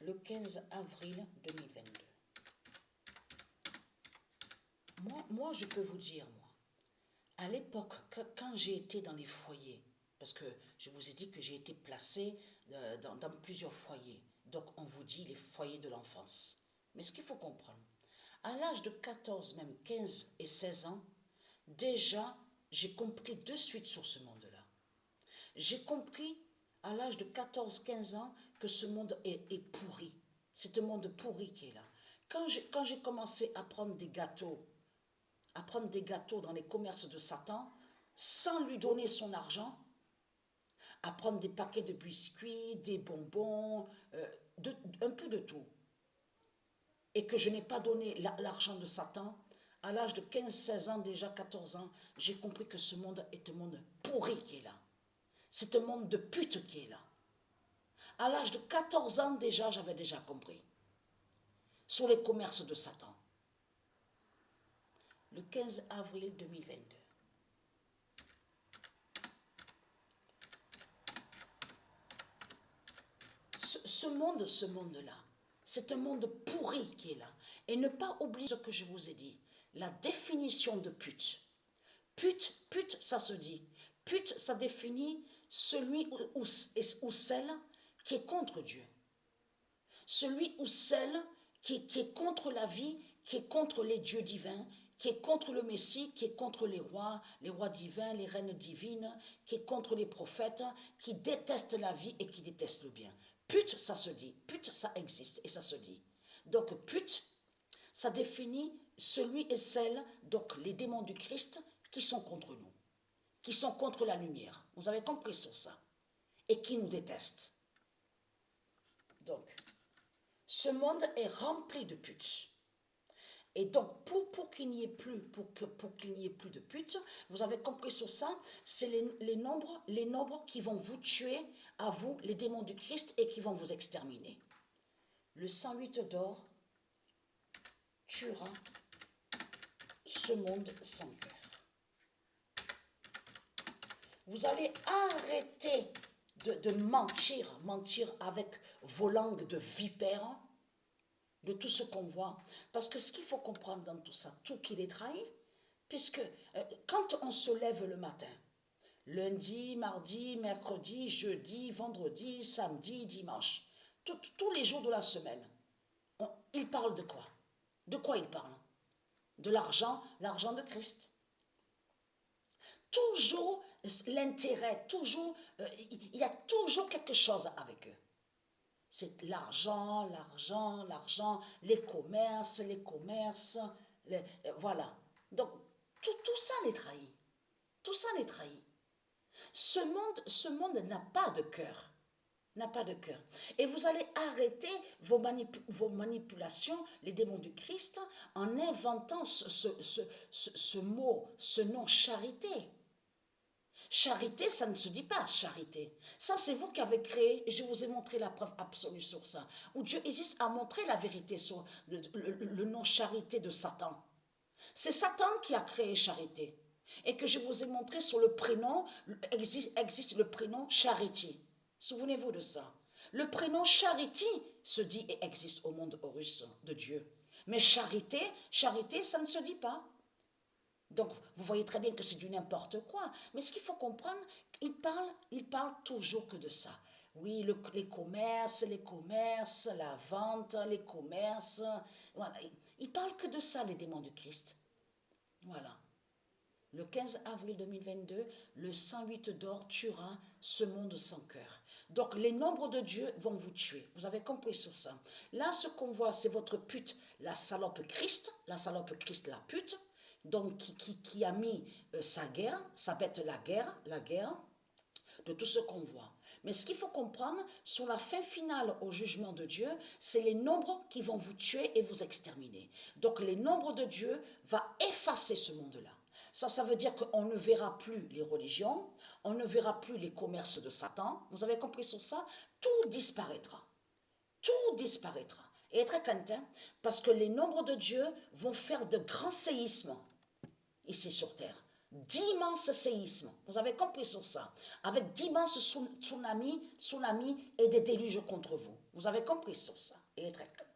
le 15 avril 2022. Moi, je peux vous dire, moi, à l'époque, quand j'ai été dans les foyers, parce que je vous ai dit que j'ai été placée dans plusieurs foyers, donc on vous dit les foyers de l'enfance. Mais ce qu'il faut comprendre, à l'âge de 14, même 15 et 16 ans, déjà, j'ai compris de suite sur ce monde-là. J'ai compris à l'âge de 14-15 ans que ce monde est pourri. C'est un monde pourri qui est là. Quand j'ai commencé à prendre des gâteaux dans les commerces de Satan, sans lui donner son argent, à prendre des paquets de biscuits, des bonbons, un peu de tout, et que je n'ai pas donné l'argent de Satan, à l'âge de 15-16 ans, déjà 14 ans, j'ai compris que ce monde est un monde pourri qui est là. C'est un monde de pute qui est là. À l'âge de 14 ans déjà, j'avais déjà compris. Sur les commerces de Satan. Le 15 avril 2022. Ce monde-là, c'est un monde pourri qui est là. Et ne pas oublier ce que je vous ai dit. La définition de pute. Pute, ça se dit. Pute, ça définit celui ou celle qui est contre Dieu. Celui ou celle qui est contre la vie, qui est contre les dieux divins, qui est contre le Messie, qui est contre les rois divins, les reines divines, qui est contre les prophètes, qui déteste la vie et qui déteste le bien. Pute, ça se dit. Pute, ça existe et ça se dit. Donc, pute, ça définit celui et celle, donc les démons du Christ, qui sont contre nous, qui sont contre la lumière. Vous avez compris sur ça. Et qui nous détestent. Donc, ce monde est rempli de putes. Et donc, pour qu'il n'y ait plus, de putes, vous avez compris sur ça, c'est les nombres qui vont vous tuer, à vous, les démons du Christ, et qui vont vous exterminer. Le 108 d'or tuera ce monde sans cœur. Vous allez arrêter de mentir avec vos langues de vipères, de tout ce qu'on voit. Parce que ce qu'il faut comprendre dans tout ça, tout qu'il est trahi, puisque quand on se lève le matin, lundi, mardi, mercredi, jeudi, vendredi, samedi, dimanche, tous les jours de la semaine, il parle de quoi? De quoi il parle? De l'argent de Christ. Toujours l'intérêt, toujours, il y a toujours quelque chose avec eux. C'est l'argent, les commerces, voilà. Donc, tout ça les trahit. Tout ça les trahit. Ce monde n'a pas de cœur. N'a pas de cœur. Et vous allez arrêter vos manipulations, les démons du Christ, en inventant ce mot, ce nom charité. Charité, ça ne se dit pas charité. Ça, c'est vous qui avez créé, et je vous ai montré la preuve absolue sur ça, où Dieu existe à montrer la vérité sur le nom charité de Satan. C'est Satan qui a créé charité. Et que je vous ai montré sur le prénom, existe le prénom Charity. Souvenez-vous de ça. Le prénom Charity se dit et existe au monde horus de Dieu. Mais charité, ça ne se dit pas. Donc, vous voyez très bien que c'est du n'importe quoi. Mais ce qu'il faut comprendre, il parle toujours que de ça. Oui, les commerces, la vente, les commerces. Voilà. Il parle que de ça, les démons de Christ. Voilà. Le 15 avril 2022, le 108 d'or tuera ce monde sans cœur. Donc, les nombres de Dieu vont vous tuer. Vous avez compris sur ça. Là, ce qu'on voit, c'est votre pute, la salope Christ, la pute, donc qui a mis sa guerre, sa bête la guerre, de tout ce qu'on voit. Mais ce qu'il faut comprendre, sur la fin finale au jugement de Dieu, c'est les nombres qui vont vous tuer et vous exterminer. Donc les nombres de Dieu vont effacer ce monde-là. Ça veut dire qu'on ne verra plus les religions, on ne verra plus les commerces de Satan. Vous avez compris sur ça? Tout disparaîtra. Tout disparaîtra. Et très content, parce que les nombres de Dieu vont faire de grands séismes ici sur terre. d'immenses séismes. Vous avez compris sur ça. Avec d'immenses tsunamis et des déluges contre vous. Vous avez compris sur ça. Et très clair.